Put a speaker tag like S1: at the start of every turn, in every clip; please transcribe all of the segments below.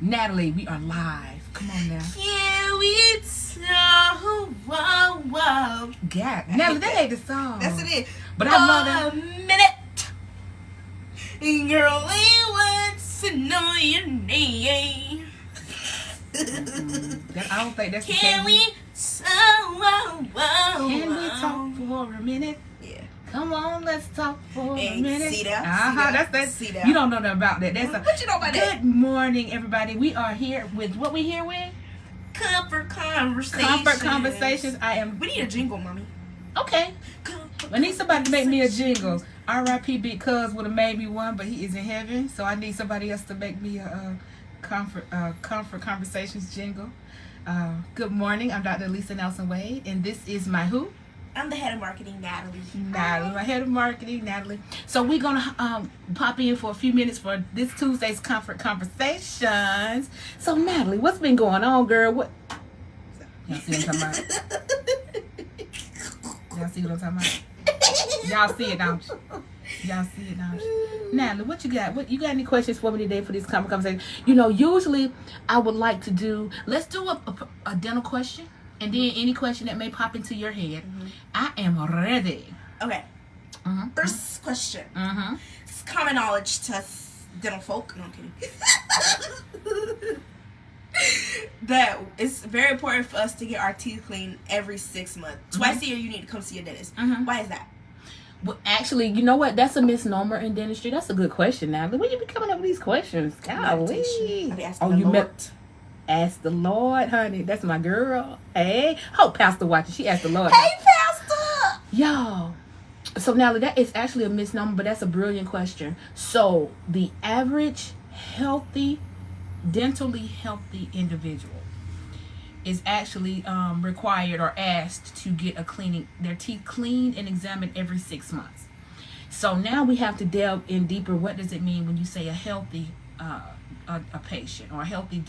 S1: Natalie, we are live. Come on now.
S2: Can we talk? Whoa, whoa.
S1: God, Natalie, that ain't the song.
S2: That's it.
S1: But I love that.
S2: A minute. Girl, we want to know your name.
S1: I don't think that's the
S2: Can we talk?
S1: Can we talk for a minute?
S2: Yeah.
S1: Come on, let's talk for a minute.
S2: See that?
S1: That's that.
S2: See that?
S1: You don't know nothing about that. That's
S2: What you know about that?
S1: Good morning, everybody. We are here with what we here with?
S2: Comfort conversations.
S1: Comfort conversations.
S2: We need a jingle, mommy.
S1: Okay. I need somebody to make me a jingle. R.I.P. Big Cuz would have made me one, but he is in heaven, so I need somebody else to make me a comfort conversations jingle. Good morning. I'm Dr. Lisa Nelson Wade, and this is my who?
S2: I'm the head of marketing, Natalie.
S1: Natalie, my head of marketing, Natalie. So we're gonna pop in for a few minutes for this Tuesday's comfort conversations. So Natalie, what's been going on, girl? What? Y'all see what I'm talking about? Y'all see what I'm talking about? Y'all see it, don't you? Y'all see it, don't you? Natalie, what you got? What you got? Any questions for me today for this comfort conversation? You know, usually I would like to do. Let's do a dental question. And then any question that may pop into your head. Mm-hmm. I am ready.
S2: Okay.
S1: Mm-hmm.
S2: First question.
S1: Mm-hmm.
S2: It's common knowledge to us dental folk. No, I'm kidding. That it's very important for us to get our teeth cleaned every 6 months. Twice a year you need to come see your dentist. Mm-hmm. Why is that?
S1: Well, actually, you know what? That's a misnomer in dentistry. That's a good question, Natalie. When you be coming up with these questions? Golly.
S2: Oh, you
S1: met... Ask the Lord, honey. That's my girl. Hey. Hope Pastor watching. She asked the Lord.
S2: Hey, Pastor.
S1: Y'all. So, Natalie, that is actually a misnomer, but that's a brilliant question. So, the average dentally healthy individual is actually required or asked to get their teeth cleaned and examined every 6 months. So, now we have to delve in deeper. What does it mean when you say a healthy a patient or a healthy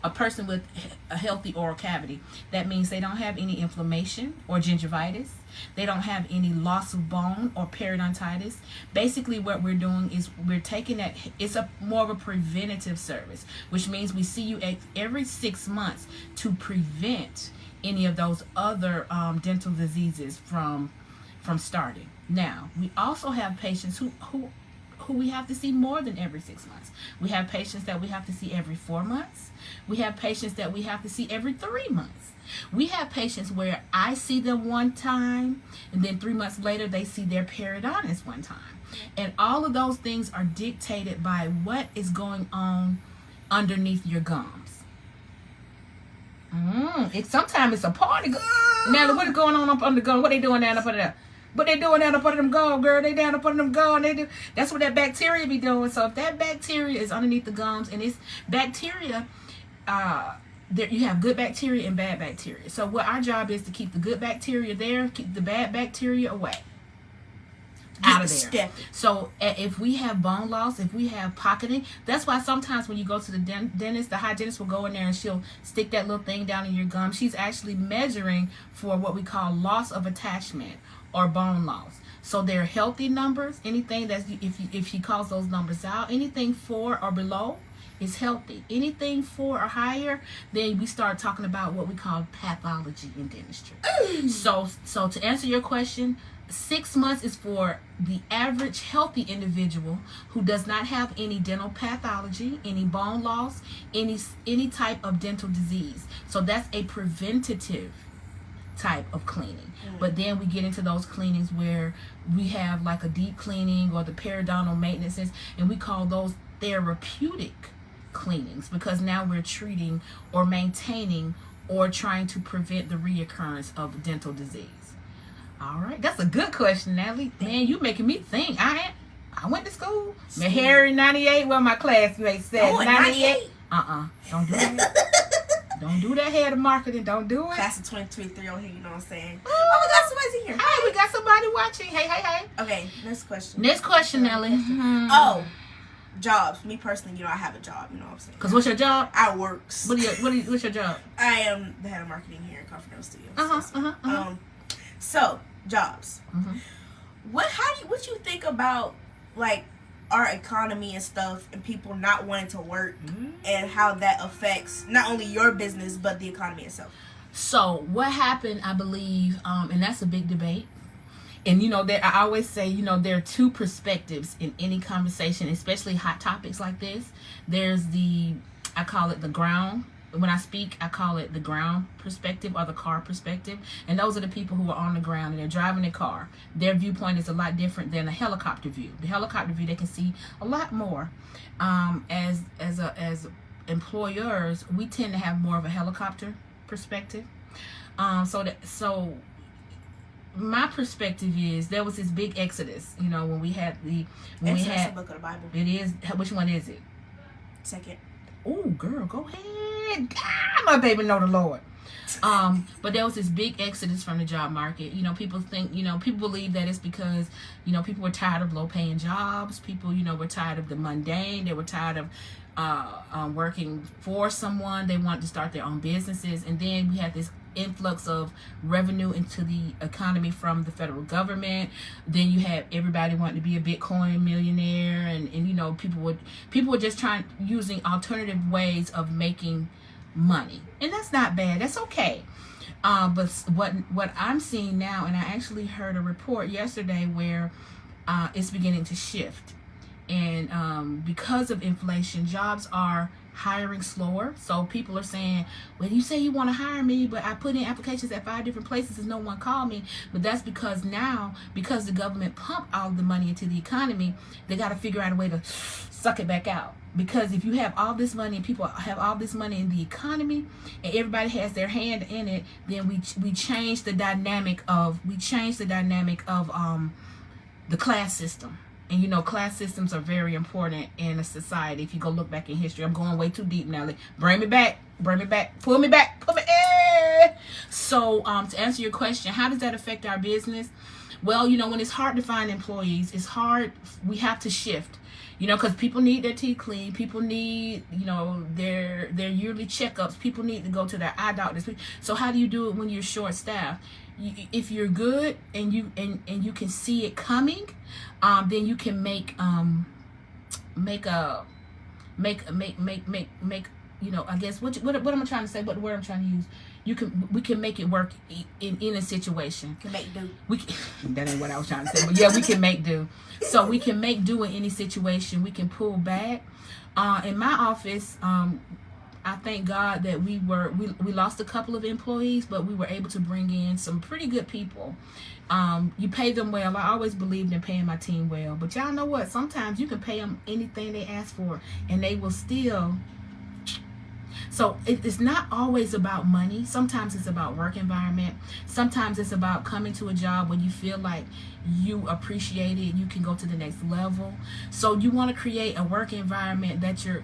S1: a person with a healthy oral cavity? That means they don't have any inflammation or gingivitis. They don't have any loss of bone or periodontitis. Basically, what we're doing is we're taking that. It's more of a preventative service, which means we see you every 6 months to prevent any of those other dental diseases from starting. Now, we also have patients who we have to see more than every 6 months. We have patients that we have to see every 4 months. We have patients that we have to see every 3 months. We have patients where I see them one time, and then 3 months later they see their periodontist one time. And all of those things are dictated by what is going on underneath your gums. Sometimes it's a party. Now, what is going on up under the gum? What they doing down up under there? But they doing that up under them gums, girl. They down up under them gums. That's what that bacteria be doing. So if that bacteria is underneath the gums, and it's bacteria, you have good bacteria and bad bacteria. So what our job is to keep the good bacteria there, keep the bad bacteria away. Out of there. So if we have bone loss, if we have pocketing, that's why sometimes when you go to the dentist, the hygienist will go in there and she'll stick that little thing down in your gum. She's actually measuring for what we call loss of attachment or bone loss. So they're healthy numbers. Anything that's if she calls those numbers out, anything 4 or below is healthy. Anything 4 or higher, then we start talking about what we call pathology in dentistry. So to answer your question, 6 months is for the average healthy individual who does not have any dental pathology, any bone loss, any type of dental disease. So that's a preventative type of cleaning. But then we get into those cleanings where we have like a deep cleaning or the periodontal maintenances, and we call those therapeutic cleanings because now we're treating or maintaining or trying to prevent the reoccurrence of dental disease. All right, that's a good question, Natalie. Man, you making me think. I went to school. Harry 98. Well, my classmates said 98. Don't do that. Don't do that, head of marketing. Don't do it.
S2: Class of 2023 on here, you know what I'm saying? Oh, we got somebody here.
S1: Hey, we got somebody watching. Hey.
S2: Okay, next question.
S1: Next question, Nelly.
S2: Oh, jobs. Me personally, you know, I have a job. You know what I'm saying?
S1: Because what's your job?
S2: I works.
S1: What's your job?
S2: I am the head of marketing here at Confidential Studios. So jobs. What you think about like our economy and stuff, and people not wanting to work, and how that affects not only your business but the economy itself.
S1: So what happened, I believe, and that's a big debate. And I always say, there are two perspectives in any conversation, especially hot topics like this. There's I call it the ground. When I speak, I call it the ground perspective or the car perspective. And those are the people who are on the ground and they're driving their car. Their viewpoint is a lot different than a helicopter view. The helicopter view, they can see a lot more. As employers, we tend to have more of a helicopter perspective. So my perspective is there was this big exodus. When we had the
S2: book of the Bible.
S1: It is. Which one is it?
S2: Second.
S1: Oh, girl, go ahead. My baby know the Lord. But there was this big exodus from the job market. People think, people believe that it's because, people were tired of low-paying jobs. People, were tired of the mundane. They were tired of working for someone. They wanted to start their own businesses. And then we had this influx of revenue into the economy from the federal government. Then you had everybody wanting to be a Bitcoin millionaire, and people were just using alternative ways of making money, and that's not bad. That's okay. But what I'm seeing now, and I actually heard a report yesterday where it's beginning to shift, and because of inflation, jobs are hiring slower. So people are saying, well, you say you want to hire me, but I put in applications at 5 different places and no one called me. But that's because the government pumped all the money into the economy, they got to figure out a way to suck it back out. Because if you have all this money and people have all this money in the economy and everybody has their hand in it, then we change the dynamic of the class system. And class systems are very important in a society. If you go look back in history, I'm going way too deep now. Bring me back, pull me back, So to answer your question, how does that affect our business? Well, when it's hard to find employees, it's hard. We have to shift. Because people need their teeth cleaned. People need, their yearly checkups. People need to go to their eye doctors. So how do you do it when you're short staffed? If you're good and you can see it coming, then you can make I guess what am I trying to say? What word I'm trying to use? We can make it work in a situation.
S2: Can make do.
S1: That ain't what I was trying to say, but yeah, we can make do. So we can make do in any situation. We can pull back. In my office, I thank God that we lost a couple of employees, but we were able to bring in some pretty good people. You pay them well. I always believed in paying my team well, but y'all know what? Sometimes you can pay them anything they ask for, and they will still. So it's not always about money. Sometimes it's about work environment. Sometimes it's about coming to a job where you feel like you appreciate it. You can go to the next level. So you want to create a work environment that your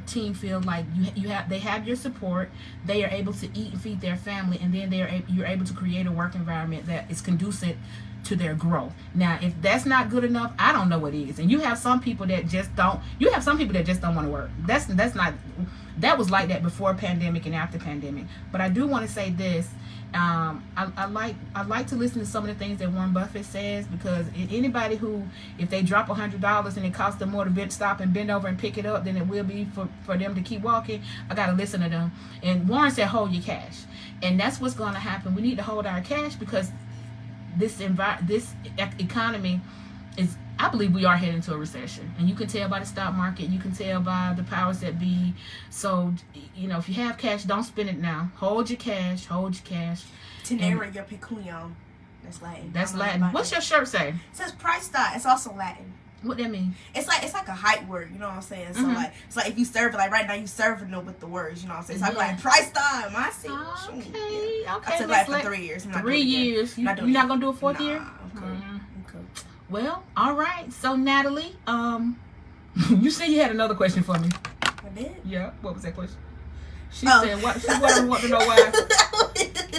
S1: team feel like they have your support. They are able to eat and feed their family, and then you're able to create a work environment that is conducive to their growth. Now, if that's not good enough, I don't know what is. And you have some people that just don't. You have some people that just don't want to work. That's not. That was like that before pandemic and after pandemic. But I do want to say this. I like to listen to some of the things that Warren Buffett says, because anybody who, if they drop $100 and it costs them more to stop and bend over and pick it up than it will be for them to keep walking, I got to listen to them. And Warren said, hold your cash. And that's what's going to happen. We need to hold our cash, because this economy is, I believe we are heading to a recession. And you can tell by the stock market. You can tell by the powers that be. So, if you have cash, don't spend it now. Hold your cash.
S2: Tenere your pecuniam. That's Latin.
S1: That's Latin. What's your shirt say?
S2: It says praesta. It's also Latin.
S1: What that mean?
S2: It's like a hype word, you know what I'm saying? So it's like if you serve it, like right now you serving them with the words, you know what I'm saying? So I'm like praesta. I see.
S1: Okay.
S2: I took Latin for 3 years.
S1: 3 years. You're not gonna do a fourth year?
S2: I'm cool.
S1: Well, all right. So Natalie, you said you had another question for me.
S2: I did.
S1: Yeah. What was that question? She said, "What? She want to know why."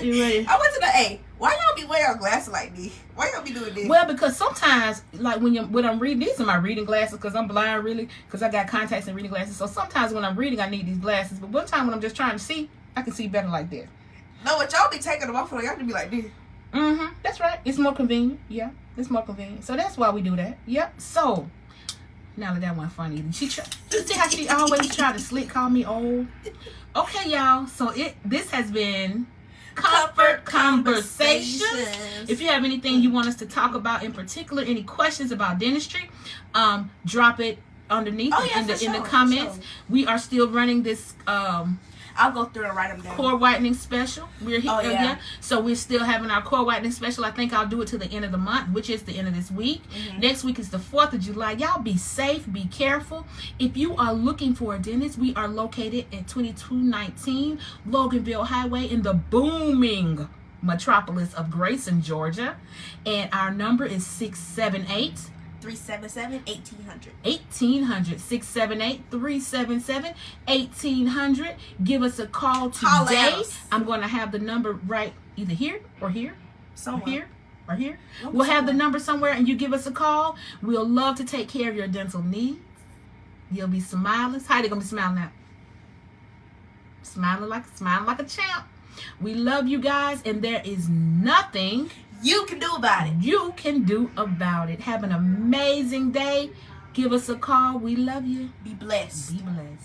S1: You ready?
S2: I went to the why y'all be wearing glasses like this? Why y'all be doing this?
S1: Well, because sometimes, like when I'm reading, these are my reading glasses, because I'm blind, really, because I got contacts and reading glasses. So sometimes when I'm reading, I need these glasses. But one time when I'm just trying to see, I can see better like that.
S2: No, but y'all be taking them off, y'all can be like this.
S1: That's right. It's more convenient. Yeah, it's more convenient. So that's why we do that. Yep. So Now that wasn't funny. You see how she always try to slick call me old? Okay, y'all. So this has been Comfort Conversations. If you have anything you want us to talk about in particular, any questions about dentistry, drop it underneath in the comments. We are still running this
S2: I'll go through and write them down.
S1: Core whitening special. We're here again. So we're still having our core whitening special. I think I'll do it to the end of the month, which is the end of this week. Next week is the 4th of July. Y'all be safe, be careful. If you are looking for a dentist, we are located at 2219 Loganville Highway in the booming metropolis of Grayson, Georgia. And our number is 678
S2: 377-1800.
S1: 678-377-1800. Give us a call today. I'm going to have the number right either here or here.
S2: Somewhere.
S1: Or here. We'll have the number somewhere and you give us a call. We'll love to take care of your dental needs. You'll be smiling. How they going to be smiling now? Smiling like a champ. We love you guys and there is nothing
S2: you can do about it.
S1: You can do about it. Have an amazing day. Give us a call. We love you.
S2: Be blessed.
S1: Be blessed.